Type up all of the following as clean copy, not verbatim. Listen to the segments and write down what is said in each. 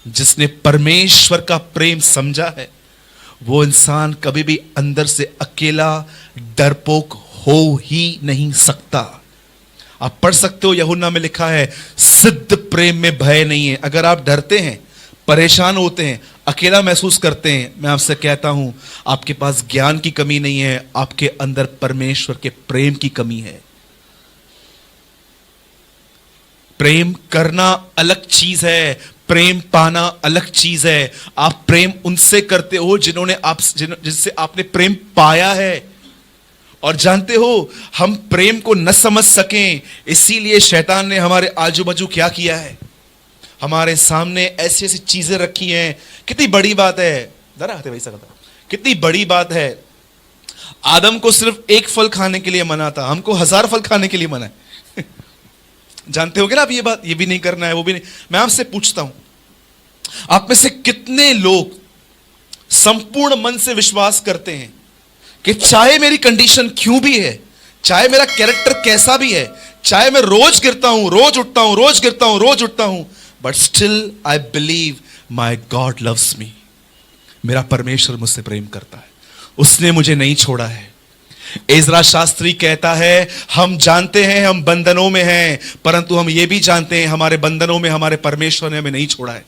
जिसने परमेश्वर का प्रेम समझा है, वो इंसान कभी भी अंदर से अकेला डरपोक हो ही नहीं सकता। आप पढ़ सकते हो, यूहन्ना में लिखा है, सिद्ध प्रेम में भय नहीं है। अगर आप डरते हैं, परेशान होते हैं, अकेला महसूस करते हैं, मैं आपसे कहता हूं, आपके पास ज्ञान की कमी नहीं है, आपके अंदर परमेश्वर के प्रेम की कमी है। प्रेम करना अलग चीज है, प्रेम पाना अलग चीज है। आप प्रेम उनसे करते हो जिनसे आपने प्रेम पाया है। और जानते हो, हम प्रेम को न समझ सकें, इसीलिए शैतान ने हमारे आजू बाजू क्या किया है, हमारे सामने ऐसी ऐसी चीजें रखी हैं। कितनी बड़ी बात है, जरा आते भाई सकता, कितनी बड़ी बात है। आदम को सिर्फ एक फल खाने के लिए मना था, हमको 1000 फल खाने के लिए मना है। जानते होगे ना आप ये बात, ये भी नहीं करना है, वो भी नहीं। मैं आपसे पूछता हूं, आप में से कितने लोग संपूर्ण मन से विश्वास करते हैं कि चाहे मेरी कंडीशन क्यों भी है, चाहे मेरा कैरेक्टर कैसा भी है, चाहे मैं रोज गिरता हूं, रोज उठता हूं, रोज गिरता हूं, रोज उठता हूं, but still I believe my God loves me. मेरा परमेश्वर मुझसे प्रेम करता है, उसने मुझे नहीं छोड़ा है। एजरा शास्त्री कहता है, हम जानते हैं हम बंधनों में हैं, परंतु हम ये भी जानते हैं हमारे बंधनों में हमारे परमेश्वर ने हमें नहीं छोड़ा है।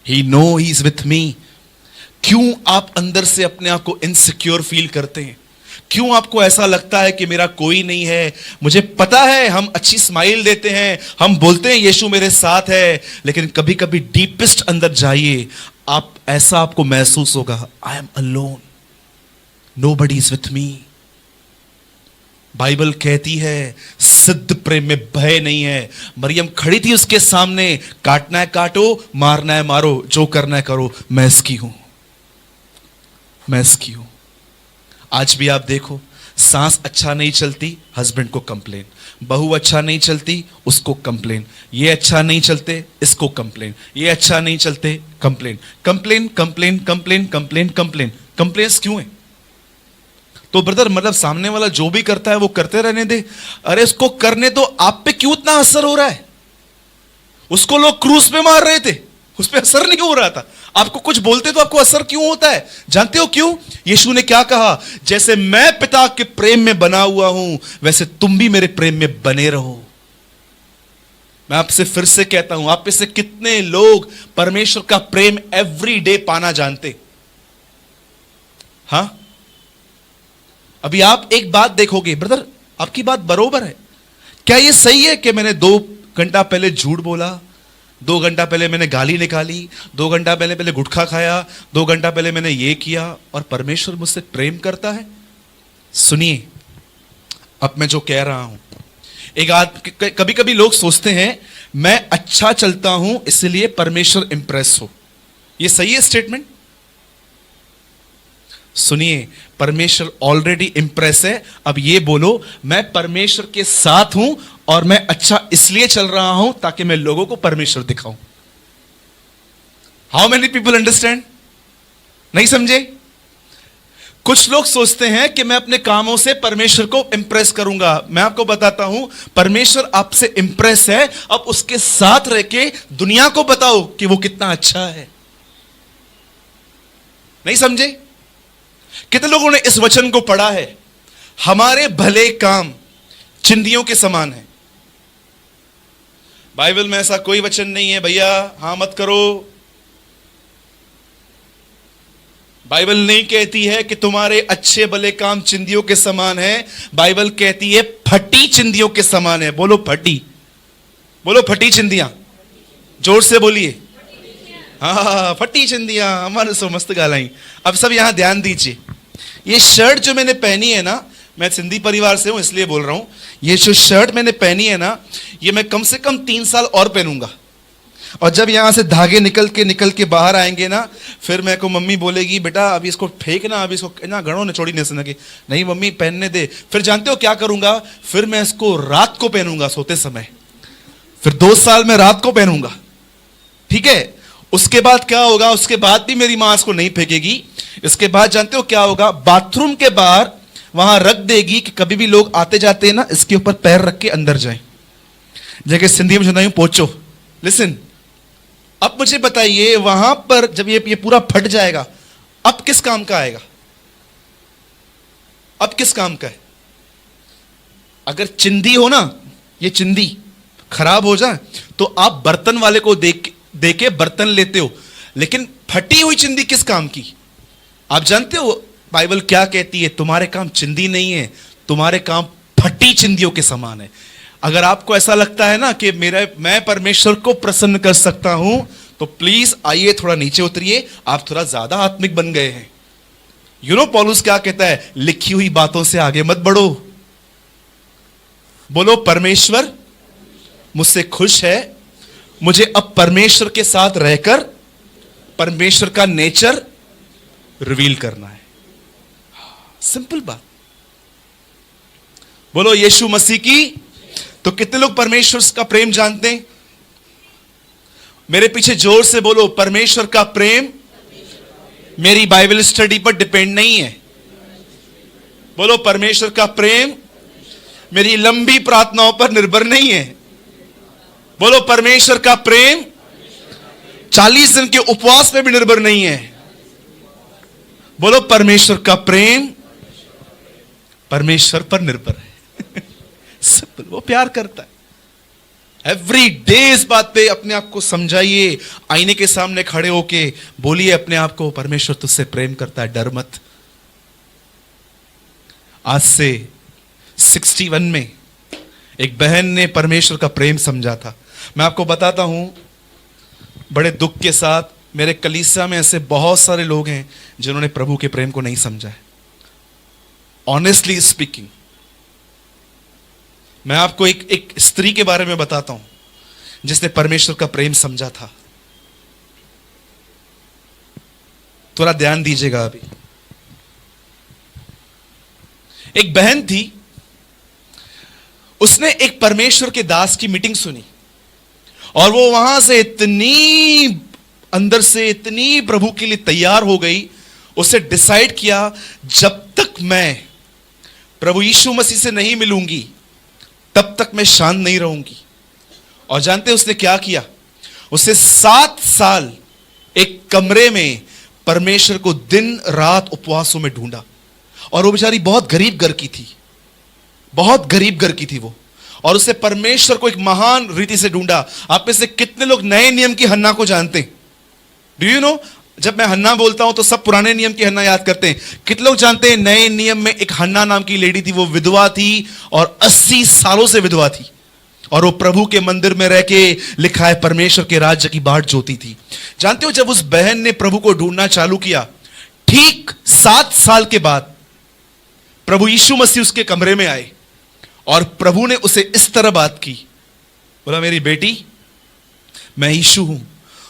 He know he is with me. क्यों आप अंदर से अपने आप को इनसिक्योर फील करते हैं? क्यों आपको ऐसा लगता है कि मेरा कोई नहीं है? मुझे पता है हम अच्छी स्माइल देते हैं, हम बोलते हैं यीशु मेरे साथ है, लेकिन कभी कभी डीपेस्ट अंदर जाइए, आप ऐसा आपको महसूस होगा, I am alone, nobody is with me. Bible कहती है सिद्ध प्रेम में भय नहीं है। मरियम खड़ी थी उसके सामने, काटना है काटो, मारना है मारो, जो करना है करो, मैं इसकी हूं, मैं इसकी हूं। आज भी आप देखो, सांस अच्छा नहीं चलती, हस्बैंड को कंप्लेन, बहू अच्छा नहीं चलती, उसको कंप्लेन, ये अच्छा नहीं चलते, इसको कंप्लेन, ये अच्छा नहीं चलते, complain, complain complain complain complain complain. Complaints क्यों है? तो ब्रदर, मतलब सामने वाला जो भी करता है वो करते रहने दे। अरे उसको करने दो, आप पे क्यों इतना असर हो रहा है? उसको लोग क्रूस पे मार रहे थे, उस पे असर नहीं हो रहा था। आपको कुछ बोलते तो आपको असर क्यों होता है? जानते हो क्यों? यीशु ने क्या कहा? जैसे मैं पिता के प्रेम में बना हुआ हूं, वैसे तुम भी मेरे प्रेम में बने रहो। मैं आपसे फिर से कहता हूं, आप में से कितने लोग परमेश्वर का प्रेम एवरी डे पाना जानते? हां, अभी आप एक बात देखोगे, ब्रदर आपकी बात बरोबर है। क्या यह सही है कि मैंने 2 घंटा पहले झूठ बोला, 2 घंटा पहले मैंने गाली निकाली, 2 घंटा पहले गुटखा खाया, 2 घंटा पहले मैंने ये किया, और परमेश्वर मुझसे प्रेम करता है? सुनिए, अब मैं जो कह रहा हूं, कभी कभी लोग सोचते हैं मैं अच्छा चलता हूं इसलिए परमेश्वर इंप्रेस हो। ये सही है स्टेटमेंट? सुनिए, परमेश्वर ऑलरेडी इंप्रेस है। अब ये बोलो, मैं परमेश्वर के साथ हूं और मैं अच्छा इसलिए चल रहा हूं ताकि मैं लोगों को परमेश्वर दिखाऊं। How many people understand? नहीं समझे? कुछ लोग सोचते हैं कि मैं अपने कामों से परमेश्वर को इंप्रेस करूंगा। मैं आपको बताता हूं, परमेश्वर आपसे इंप्रेस है, अब उसके साथ रह के दुनिया को बताओ कि वो कितना अच्छा है। नहीं समझे? कितने लोगों ने इस वचन को पढ़ा है? हमारे भले काम चिंदियों के समान है। बाइबल में ऐसा कोई वचन नहीं है भैया हां मत करो। बाइबल नहीं कहती है कि तुम्हारे अच्छे भले काम चिंदियों के समान है। बाइबल कहती है फटी चिंदियों के समान है। बोलो फटी, बोलो फटी चिंदियां, जोर से बोलिए। हाँ, फटी चिंदियां, हमारे सो मस्त गालाई। अब सब यहां ध्यान दीजिए, ये शर्ट जो मैंने पहनी है ना, मैं सिंधी परिवार से हूं इसलिए बोल रहा हूं, ये जो शर्ट मैंने पहनी है ना, ये मैं कम से कम 3 साल और पहनूंगा। और जब यहां से धागे निकल के बाहर आएंगे ना, फिर मेरे को मम्मी बोलेगी बेटा अभी इसको फेंकना, अभी इसको ना गणों ने छोड़ी नहीं कि नहीं मम्मी पहनने दे। फिर जानते हो क्या करूंगा? फिर मैं इसको रात को पहनूंगा सोते समय, फिर 2 साल में रात को पहनूंगा। ठीक है? उसके बाद क्या होगा? उसके बाद भी मेरी मां इसको नहीं फेंकेगी। इसके बाद जानते हो क्या होगा? बाथरूम के बाहर वहां रख देगी कि कभी भी लोग आते जाते हैं ना, इसके ऊपर पैर रख के अंदर जाए। जगह सिंधी में सुना पोचो, लिसन, अब मुझे बताइए, वहां पर जब ये पूरा फट जाएगा, अब किस काम का आएगा? अब किस काम का है? अगर चिंदी हो ना, ये चिंदी खराब हो जाए तो आप बर्तन वाले को देके बर्तन लेते हो, लेकिन फटी हुई चिंदी किस काम की? आप जानते हो बाइबल क्या कहती है? तुम्हारे काम चिंदी नहीं है, तुम्हारे काम फटी चिंदियों के समान है। अगर आपको ऐसा लगता है ना कि मैं परमेश्वर को प्रसन्न कर सकता हूं, तो प्लीज आइए थोड़ा नीचे उतरिए, आप थोड़ा ज्यादा आत्मिक बन गए हैं। पौलुस क्या कहता है? लिखी हुई बातों से आगे मत बढ़ो। बोलो, परमेश्वर मुझसे खुश है, मुझे अब परमेश्वर के साथ रहकर परमेश्वर का नेचर रिवील करना है। सिंपल बात। बोलो यीशु मसीह की। तो कितने लोग परमेश्वर का प्रेम जानते हैं? मेरे पीछे जोर से बोलो, परमेश्वर का प्रेम मेरी बाइबल स्टडी पर डिपेंड नहीं है। बोलो, परमेश्वर का प्रेम मेरी लंबी प्रार्थनाओं पर निर्भर नहीं है। बोलो, परमेश्वर का प्रेम 40 दिन के उपवास में भी निर्भर नहीं है। बोलो, परमेश्वर का प्रेम परमेश्वर पर निर्भर है। सिंपल, वो प्यार करता है। एवरी डे इस बात पे अपने आप को समझाइए, आईने के सामने खड़े होके बोलिए अपने आप को, परमेश्वर तुझसे प्रेम करता है, डर मत। आज से 61 में एक बहन ने परमेश्वर का प्रेम समझा था। मैं आपको बताता हूं, बड़े दुख के साथ, मेरे कलीसिया में ऐसे बहुत सारे लोग हैं जिन्होंने प्रभु के प्रेम को नहीं समझा है। ऑनेस्टली स्पीकिंग, मैं आपको एक स्त्री के बारे में बताता हूं जिसने परमेश्वर का प्रेम समझा था। थोड़ा ध्यान दीजिएगा। अभी एक बहन थी, उसने एक परमेश्वर के दास की मीटिंग सुनी और वो वहां से इतनी अंदर से इतनी प्रभु के लिए तैयार हो गई, उसे डिसाइड किया जब तक मैं प्रभु यीशु मसीह से नहीं मिलूंगी तब तक मैं शांत नहीं रहूंगी। और जानते उसने क्या किया? उसे 7 साल एक कमरे में परमेश्वर को दिन रात उपवासों में ढूंढा। और वो बेचारी बहुत गरीब घर की थी, बहुत गरीब घर की थी वो, और उसे परमेश्वर को एक महान रीति से ढूंढा। आप में से कितने लोग नए नियम की हन्ना को जानते हैं? Do you know? जब मैं हन्ना बोलता हूं तो सब पुराने नियम की हन्ना याद करते हैं। कितने लोग जानते हैं नए नियम में एक हन्ना नाम की लेडी थी, वो विधवा थी और 80 सालों से विधवा थी, और वो प्रभु के मंदिर में रह के, लिखा है, परमेश्वर के राज्य की बाट जोती थी। जानते हो, जब उस बहन ने प्रभु को ढूंढना चालू किया, ठीक 7 साल के बाद प्रभु यीशु मसीह उसके कमरे में आए और प्रभु ने उसे इस तरह बात की, बोला, मेरी बेटी, मैं यीशु हूं।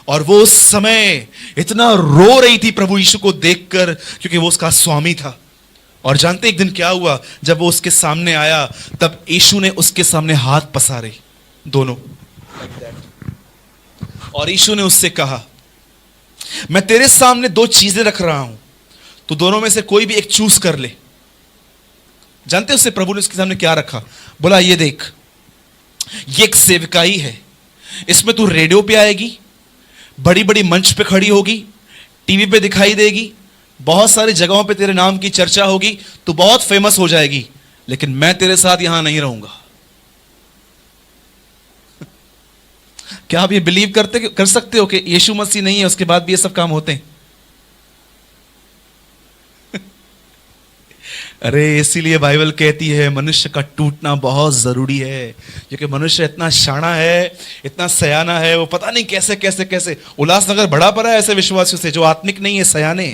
और वो उस समय इतना रो रही थी प्रभु यीशु को देखकर, क्योंकि वो उसका स्वामी था। और जानते एक दिन क्या हुआ? जब वो उसके सामने आया, तब यीशु ने उसके सामने हाथ पसारे दोनों, और यीशु ने उससे कहा, मैं तेरे सामने 2 चीजें रख रहा हूं, तो दोनों में से कोई भी एक चूज कर ले। जानते उससे प्रभु ने उसके सामने क्या रखा? बोला, ये देख, ये एक सेवकाई है, इसमें तू रेडियो पे आएगी, बड़ी बड़ी मंच पे खड़ी होगी, टीवी पे दिखाई देगी, बहुत सारी जगहों पे तेरे नाम की चर्चा होगी, तू बहुत फेमस हो जाएगी, लेकिन मैं तेरे साथ यहां नहीं रहूंगा। क्या आप ये बिलीव कर सकते हो कि यीशु मसीह नहीं है, उसके बाद भी ये सब काम होते हैं? अरे इसीलिए बाइबल कहती है मनुष्य का टूटना बहुत जरूरी है, क्योंकि मनुष्य इतना शाना है, इतना सयाना है, वो पता नहीं कैसे कैसे कैसे उल्लासनगर बड़ा पड़ा है ऐसे विश्वासियों से जो आत्मिक नहीं है, सयाने,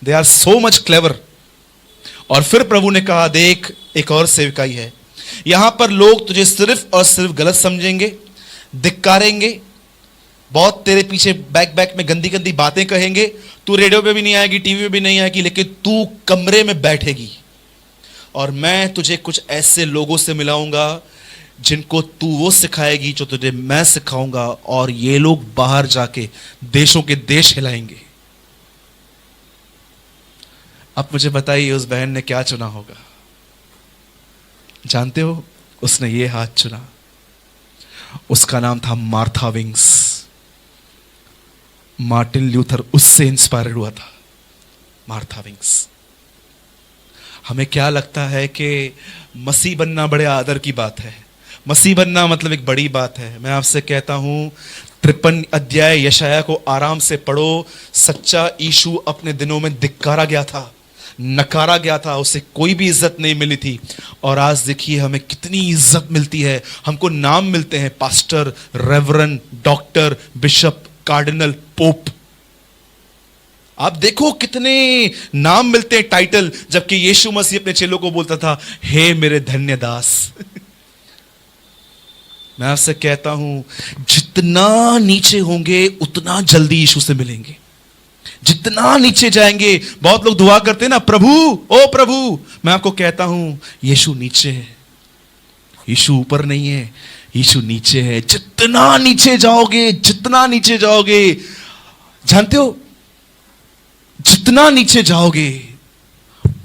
they are so much clever. और फिर प्रभु ने कहा, देख, एक और सेवकाई है, यहां पर लोग तुझे सिर्फ और सिर्फ गलत समझेंगे, धिक्कारेंगे, बहुत तेरे पीछे बैक में गंदी गंदी बातें कहेंगे, तू रेडियो पे भी नहीं आएगी, टीवी पे भी नहीं आएगी, लेकिन तू कमरे में बैठेगी और मैं तुझे कुछ ऐसे लोगों से मिलाऊंगा जिनको तू वो सिखाएगी जो तुझे मैं सिखाऊंगा, और ये लोग बाहर जाके देशों के देश हिलाएंगे। अब मुझे बताइए उस बहन ने क्या चुना होगा? जानते हो, उसने ये हाथ चुना, उसका नाम था मार्था विंग्स। मार्टिन ल्यूथर उससे इंस्पायर्ड हुआ था, मार्था विंग्स। हमें क्या लगता है कि मसीह बनना बड़े आदर की बात है, मसीह बनना मतलब एक बड़ी बात है। मैं आपसे कहता हूं 53 अध्याय यशाया को आराम से पढ़ो। सच्चा यीशु अपने दिनों में धिक्कारा गया था, नकारा गया था, उसे कोई भी इज्जत नहीं मिली थी। और आज देखिए हमें कितनी इज्जत मिलती है, हमको नाम मिलते हैं, pastor, reverend, doctor, bishop, cardinal, pope. आप देखो कितने नाम मिलते हैं, टाइटल, जबकि यीशु मसीह अपने चेलों को बोलता था, हे मेरे धन्य दास। मैं आपसे कहता हूं जितना नीचे होंगे उतना जल्दी यीशु से मिलेंगे। जितना नीचे जाएंगे, बहुत लोग दुआ करते हैं ना, प्रभु, ओ प्रभु। मैं आपको कहता हूं यीशु नीचे है, यीशु ऊपर नहीं है, यीशु नीचे है। जितना नीचे जाओगे, जितना नीचे जाओगे, जानते हो जितना नीचे जाओगे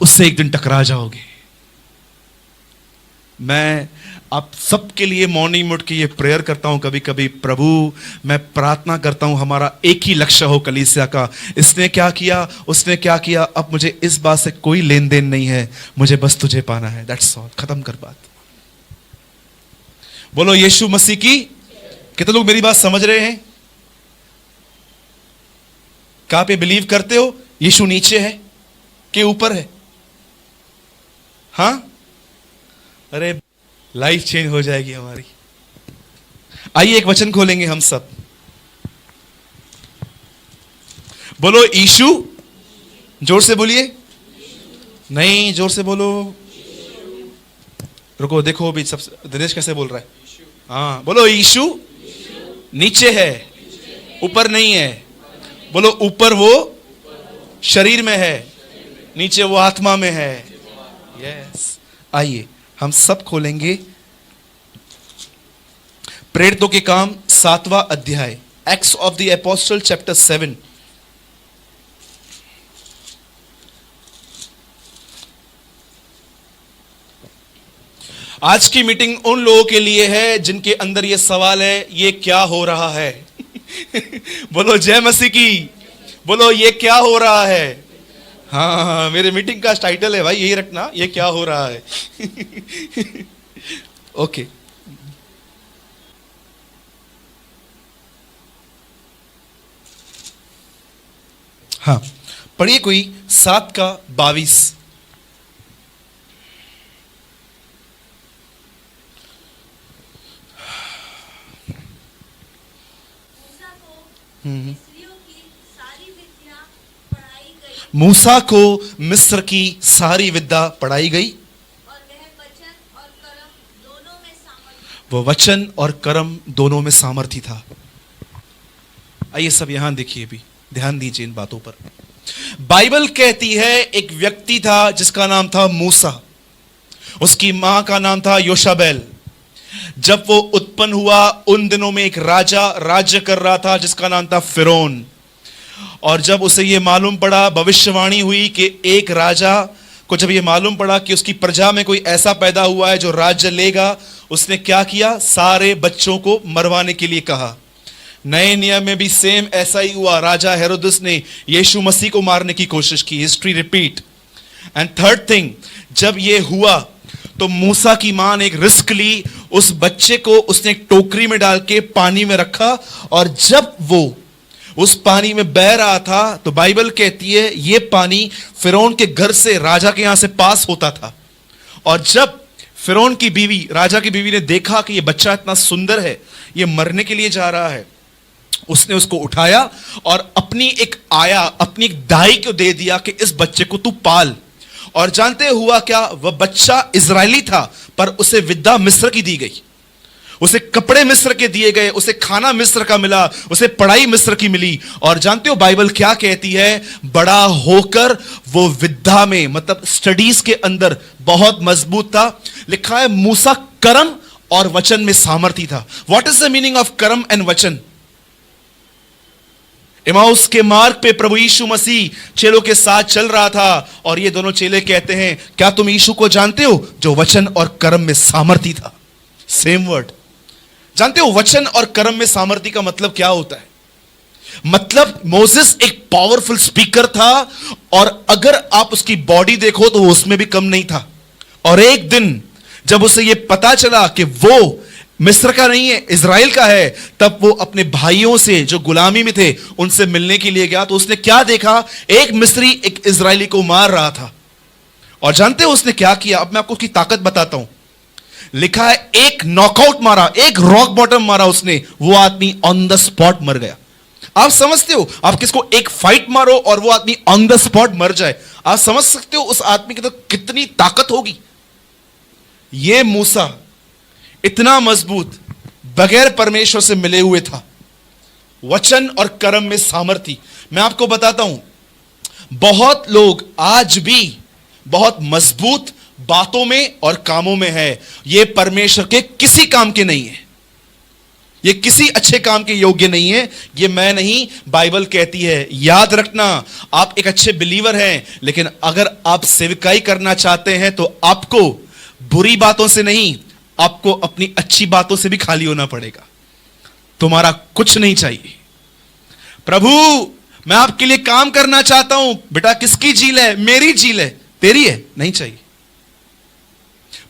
उससे एक दिन टकरा जाओगे। मैं आप सबके लिए मॉर्निंग में उठ के ये प्रेयर करता हूं कभी कभी, प्रभु मैं प्रार्थना करता हूं हमारा एक ही लक्ष्य हो कलीसिया का। इसने क्या किया, उसने क्या किया, अब मुझे इस बात से कोई लेन देन नहीं है, मुझे बस तुझे पाना है, दैट्स ऑल। खत्म कर बात। बोलो यीशु मसीह की। कितने लोग मेरी बात समझ रहे हैं? क्या आप ये बिलीव करते हो यीशु नीचे है कि ऊपर है? हां, अरे लाइफ चेंज हो जाएगी हमारी। आइए एक वचन खोलेंगे हम सब। बोलो यीशु। जोर से बोलिए। नहीं, जोर से बोलो। रुको, देखो अभी सब दिनेश कैसे बोल रहा है। हाँ, बोलो यीशु नीचे है, ऊपर नहीं है। बोलो ऊपर वो शरीर में है, नीचे वो आत्मा में है। यस, आइए हम सब खोलेंगे प्रेरितों के काम 7वां अध्याय, acts of the apostle chapter 7। आज की मीटिंग उन लोगों के लिए है जिनके अंदर यह सवाल है, ये क्या हो रहा है? बोलो जय मसीह की। बोलो ये क्या हो रहा है? हाँ, मेरे मीटिंग का टाइटल है भाई, यही रखना, ये क्या हो रहा है। ओके, हाँ, पढ़िए कोई 7:22। मूसा को मिस्र की सारी विद्या पढ़ाई गई और वह वचन और कर्म दोनों में सामर्थी था। आइए सब यहां देखिए, भी ध्यान दीजिए इन बातों पर। बाइबल कहती है एक व्यक्ति था जिसका नाम था मूसा, उसकी मां का नाम था योशाबेल। जब वो उत्पन्न हुआ उन दिनों में एक राजा राज्य कर रहा था जिसका नाम था फिरौन। और जब उसे यह मालूम पड़ा, भविष्यवाणी हुई कि एक राजा को जब यह मालूम पड़ा कि उसकी प्रजा में कोई ऐसा पैदा हुआ है जो राज्य लेगा, उसने क्या किया, सारे बच्चों को मरवाने के लिए कहा। नए नियम में भी सेम ऐसा ही हुआ। राजा हेरोदस ने यीशु मसीह को मारने की कोशिश की। History repeat. And third thing, जब यह हुआ तो मूसा की मां ने एक रिस्क ली। उस बच्चे को उसने एक टोकरी में डाल के पानी में रखा, और जब वो उस पानी में बह रहा था तो बाइबल कहती है यह पानी फिरौन के घर से राजा के यहां से पास होता था। और जब फिरौन की बीवी, राजा की बीवी ने देखा कि यह बच्चा इतना सुंदर है, यह मरने के लिए जा रहा है, उसने उसको उठाया और अपनी एक दाई को दे दिया कि इस बच्चे को तू पाल। और जानते हुआ क्या, वह बच्चा इजरायली था पर उसे विद्या मिस्र की दी गई, उसे कपड़े मिस्र के दिए गए, उसे खाना मिस्र का मिला, उसे पढ़ाई मिस्र की मिली। और जानते हो बाइबल क्या कहती है, बड़ा होकर वो विद्या में, मतलब स्टडीज के अंदर बहुत मजबूत था। लिखा है मूसा कर्म और वचन में सामर्थी था। What is the meaning of कर्म एंड वचन? इमाउस के मार्ग पे प्रभु यीशु मसीह चेलों के साथ चल रहा था, और ये दोनों चेले कहते हैं, क्या तुम यीशु को जानते हो जो वचन और कर्म में सामर्थी था? Same word. जानते हो वचन और कर्म में सामर्थी का मतलब क्या होता है? मतलब मोसेस एक पावरफुल स्पीकर था, और अगर आप उसकी बॉडी देखो तो वो उसमें भी कम नहीं था। और एक दिन जब उसे यह पता चला कि वो मिस्र का नहीं है, इजराइल का है, तब वो अपने भाइयों से जो गुलामी में थे उनसे मिलने के लिए गया। तो उसने क्या देखा? एक मिस्री एक इजरायली को मार रहा था। और जानते हो उसने क्या किया? अब मैं आपको उसकी ताकत बताता हूं। लिखा है एक नॉकआउट मारा, एक रॉक बॉटम मारा उसने, वो आदमी ऑन द स्पॉट मर गया। आप समझते हो, आप किसको एक फाइट मारो और वो आदमी ऑन द स्पॉट मर जाए, आप समझ सकते हो उस आदमी की तो कितनी ताकत होगी। ये मूसा इतना मजबूत, बगैर परमेश्वर से मिले हुए था, वचन और कर्म में सामर्थ्य। मैं आपको बताता हूं, बहुत लोग आज भी बहुत मजबूत बातों में और कामों में है, ये परमेश्वर के किसी काम के नहीं है, ये किसी अच्छे काम के योग्य नहीं है। ये मैं नहीं, बाइबल कहती है। याद रखना, आप एक अच्छे बिलीवर हैं, लेकिन अगर आप सेवकाई करना चाहते हैं तो आपको बुरी बातों से नहीं, आपको अपनी अच्छी बातों से भी खाली होना पड़ेगा। तुम्हारा कुछ नहीं चाहिए। प्रभु मैं आपके लिए काम करना चाहता हूं। बेटा किसकी झील है? मेरी झील है, तेरी है नहीं चाहिए।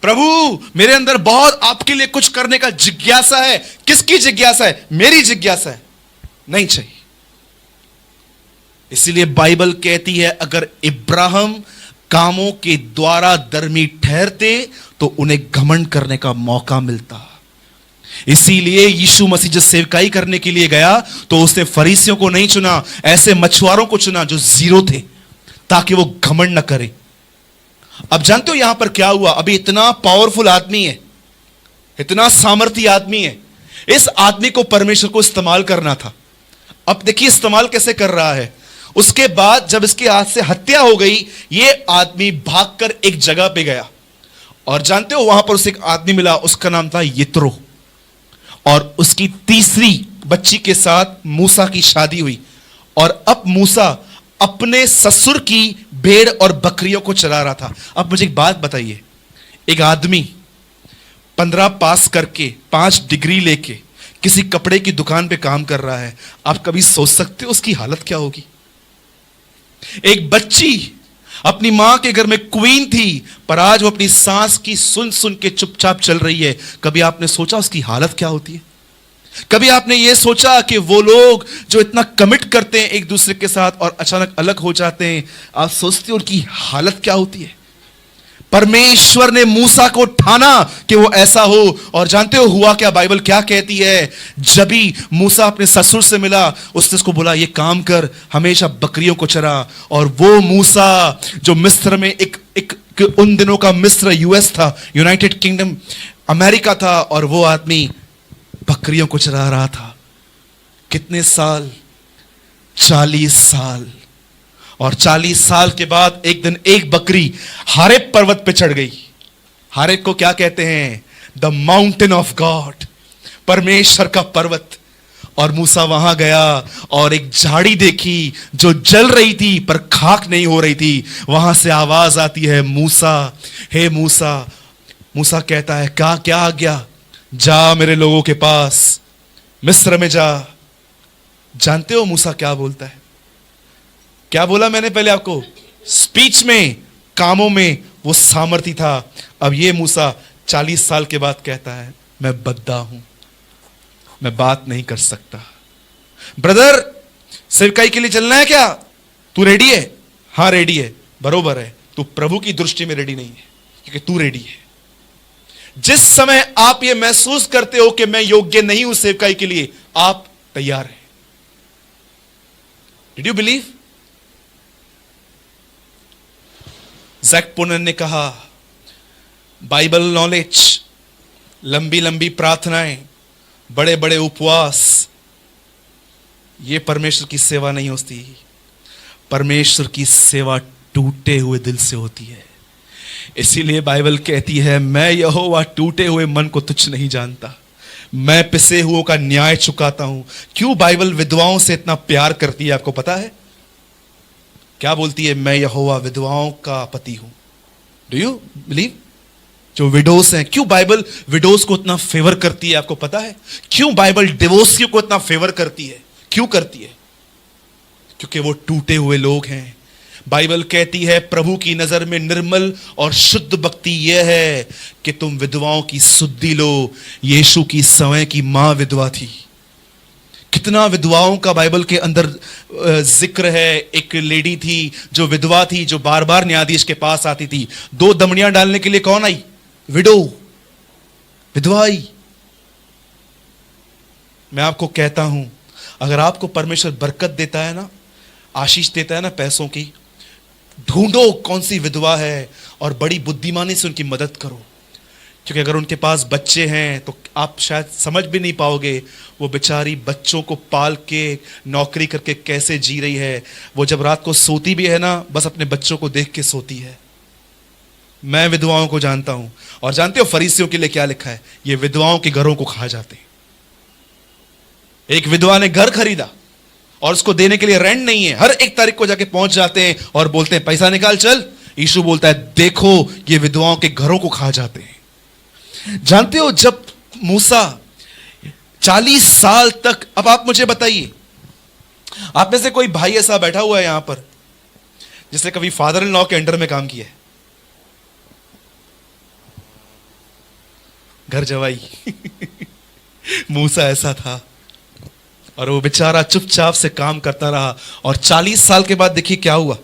प्रभु मेरे अंदर बहुत आपके लिए कुछ करने का जिज्ञासा है। किसकी जिज्ञासा है? मेरी जिज्ञासा है, नहीं चाहिए। इसलिए बाइबल कहती है अगर इब्राहिम कामों के द्वारा धर्मी ठहरते तो उन्हें घमंड करने का मौका मिलता। इसीलिए यीशु मसीह जब सेवकाई करने के लिए गया तो उसने फरीसियों को नहीं चुना, ऐसे मछुआरों को चुना जो जीरो थे, ताकि वो घमंड न करें। अब जानते हो यहां पर क्या हुआ? अभी इतना पावरफुल आदमी है, इतना सामर्थ्य आदमी है, इस आदमी को परमेश्वर को इस्तेमाल करना था। अब देखिए इस्तेमाल कैसे कर रहा है। उसके बाद जब इसके हाथ से हत्या हो गई, यह आदमी भागकर एक जगह पे गया, और जानते हो वहां पर उसे एक आदमी मिला, उसका नाम था यित्रो, और उसकी तीसरी बच्ची के साथ मूसा की शादी हुई। और अब मूसा अपने ससुर की भेड़ और बकरियों को चला रहा था। अब मुझे एक बात बताइए, एक आदमी 15 पास करके 5 डिग्री लेके किसी कपड़े की दुकान पे काम कर रहा है, आप कभी सोच सकते हो उसकी हालत क्या होगी? एक बच्ची अपनी मां के घर में क्वीन थी, पर आज वो अपनी सास की सुन सुन के चुपचाप चल रही है। कभी आपने सोचा उसकी हालत क्या होती है? कभी आपने यह सोचा कि वो लोग जो इतना कमिट करते हैं एक दूसरे के साथ और अचानक अलग हो जाते हैं, आप सोचते हो उनकी हालत क्या होती है? परमेश्वर ने मूसा को ठाना कि वो ऐसा हो, और जानते हो हुआ क्या? बाइबल क्या कहती है? जब भी मूसा अपने ससुर से मिला, उसने उसको बोला ये काम कर, हमेशा बकरियों को चरा। और वो मूसा जो मिस्र में एक उन दिनों का मिस्र यूएस था, यूनाइटेड किंगडम अमेरिका था, और वो आदमी बकरियों को चरा रहा था। कितने साल? 40 साल। और 40 साल के बाद एक दिन एक बकरी हारेब पर्वत पे चढ़ गई। हारेब को क्या कहते हैं? द माउंटेन ऑफ गॉड, परमेश्वर का पर्वत। और मूसा वहां गया और एक झाड़ी देखी जो जल रही थी पर खाक नहीं हो रही थी। वहां से आवाज आती है, मूसा, हे मूसा। मूसा कहता है क्या आज्ञा? जा मेरे लोगों के पास, मिस्र में जा। जानते हो मूसा क्या बोलता है? क्या बोला मैंने पहले आपको? स्पीच में, कामों में वो सामर्थ्य था। अब ये मूसा 40 साल के बाद कहता है मैं बद्दा हूं, मैं बात नहीं कर सकता। ब्रदर सेवकाई के लिए चलना है क्या? तू रेडी है? हां रेडी है, बरोबर है। तू प्रभु की दृष्टि में रेडी नहीं है, क्योंकि तू रेडी है। जिस समय आप ये महसूस करते हो कि मैं योग्य नहीं हूं सेवकाई के लिए, आप तैयार हैं। Did you believe? जैक पोनन ने कहा बाइबल नॉलेज, लंबी लंबी प्रार्थनाएं, बड़े बड़े उपवास, यह परमेश्वर की सेवा नहीं होती। परमेश्वर की सेवा टूटे हुए दिल से होती है। इसीलिए बाइबल कहती है मैं यहोवा टूटे हुए मन को तुच्छ नहीं जानता, मैं पिसे हुओं का न्याय चुकाता हूं। क्यों बाइबल विधवाओं से इतना प्यार करती है? आपको पता है क्या बोलती है? मैं यहोवा विधवाओं का पति हूं। Do you believe? जो विडोस हैं, क्यों बाइबल विडोस को इतना फेवर करती है? आपको पता है क्यों बाइबल डिवोर्सियों को इतना फेवर करती है? क्यों करती है? क्योंकि वो टूटे हुए लोग हैं। बाइबल कहती है प्रभु की नजर में निर्मल और शुद्ध भक्ति यह है कि तुम विधवाओं की सुधि लो। यीशु की समय की मां विधवा थी। कितना विधवाओं का बाइबल के अंदर जिक्र है। एक लेडी थी जो विधवा थी, जो बार बार न्यायाधीश के पास आती थी। 2 दमड़ियां डालने के लिए कौन आई? विडो, विधवा आई। मैं आपको कहता हूं, अगर आपको परमेश्वर बरकत देता है ना, आशीष देता है ना पैसों की, ढूंढो कौन सी विधवा है और बड़ी बुद्धिमानी से उनकी मदद करो। क्योंकि अगर उनके पास बच्चे हैं तो आप शायद समझ भी नहीं पाओगे वो बेचारी बच्चों को पाल के नौकरी करके कैसे जी रही है। वो जब रात को सोती भी है ना, बस अपने बच्चों को देख के सोती है। मैं विधवाओं को जानता हूं। और जानते हो फरीसियों के लिए क्या लिखा है? ये विधवाओं के घरों को खा जाते हैं। एक विधवा ने घर खरीदा और उसको देने के लिए रेंट नहीं है। हर 1 तारीख को जाके पहुंच जाते हैं और बोलते हैं पैसा निकाल चल। यीशु बोलता है देखो ये विधवाओं के घरों को खा जाते हैं। जानते हो जब मूसा 40 साल तक, अब आप मुझे बताइए, आप में से कोई भाई ऐसा बैठा हुआ है यहां पर जिसने कभी फादर इन लॉ के अंडर में काम किया है? घर जवाई मूसा ऐसा था और वो बेचारा चुपचाप से काम करता रहा। और 40 साल के बाद देखिए क्या हुआ।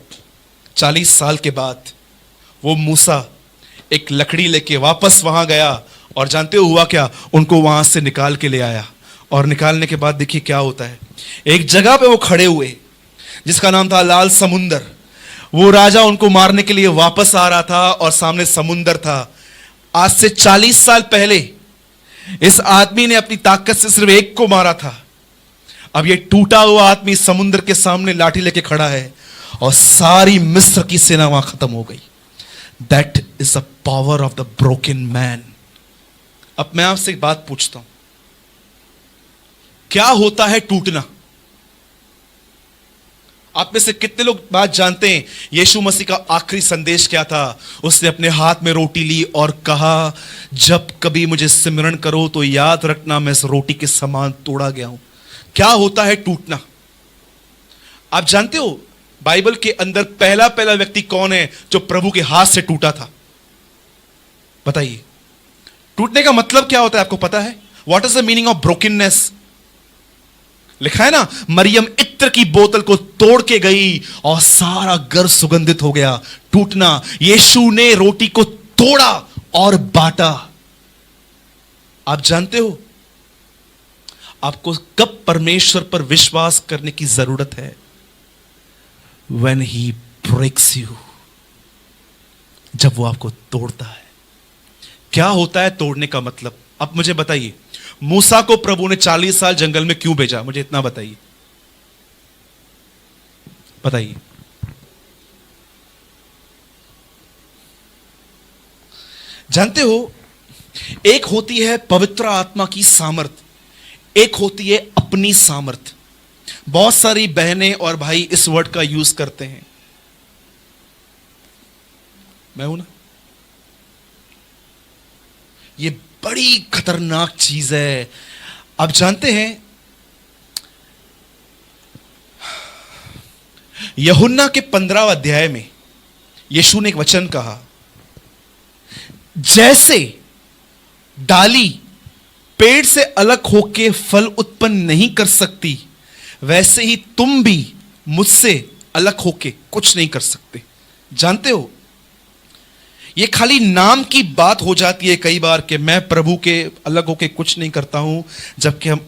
40 साल के बाद वो मूसा एक लकड़ी लेके वापस वहां गया और जानते हो हुआ क्या? उनको वहां से निकाल के ले आया। और निकालने के बाद देखिए क्या होता है। एक जगह पे वो खड़े हुए जिसका नाम था लाल समुंदर। वो राजा उनको मारने के लिए वापस आ रहा था और सामने समुंदर था। आज से 40 साल पहले इस आदमी ने अपनी ताकत से सिर्फ एक को मारा था। अब ये टूटा हुआ आदमी समुद्र के सामने लाठी लेके खड़ा है और सारी मिस्र की सेना वहां खत्म हो गई। That is the power of the broken man. अब मैं आपसे एक बात पूछता हूं, क्या होता है टूटना? आप में से कितने लोग बात जानते हैं? यीशु मसीह का आखिरी संदेश क्या था? उसने अपने हाथ में रोटी ली और कहा जब कभी मुझे सिमरण करो तो याद रखना मैं इस रोटी के समान तोड़ा गया हूं। क्या होता है टूटना? आप जानते हो बाइबल के अंदर पहला व्यक्ति कौन है जो प्रभु के हाथ से टूटा था? बताइए, टूटने का मतलब क्या होता है? आपको पता है? What is the meaning of brokenness? लिखा है ना, मरियम इत्र की बोतल को तोड़ के गई और सारा घर सुगंधित हो गया। टूटना, यीशु ने रोटी को तोड़ा और बांटा। आप जानते हो आपको कब परमेश्वर पर विश्वास करने की जरूरत है? When he breaks you, जब वो आपको तोड़ता है। क्या होता है तोड़ने का मतलब? अब मुझे बताइए, मूसा को प्रभु ने 40 साल जंगल में क्यों भेजा? मुझे इतना बताइए, बताइए। जानते हो, एक होती है पवित्र आत्मा की सामर्थ, एक होती है अपनी सामर्थ। बहुत सारी बहनें और भाई इस वर्ड का यूज करते हैं। मैं हूं ना, ये बड़ी खतरनाक चीज है। आप जानते हैं यूहन्ना के 15वें अध्याय में यीशु ने एक वचन कहा, जैसे डाली पेड़ से अलग होके फल उत्पन्न नहीं कर सकती, वैसे ही तुम भी मुझसे अलग होके कुछ नहीं कर सकते। जानते हो, ये खाली नाम की बात हो जाती है कई बार कि मैं प्रभु के अलग होके कुछ नहीं करता हूं, जबकि हम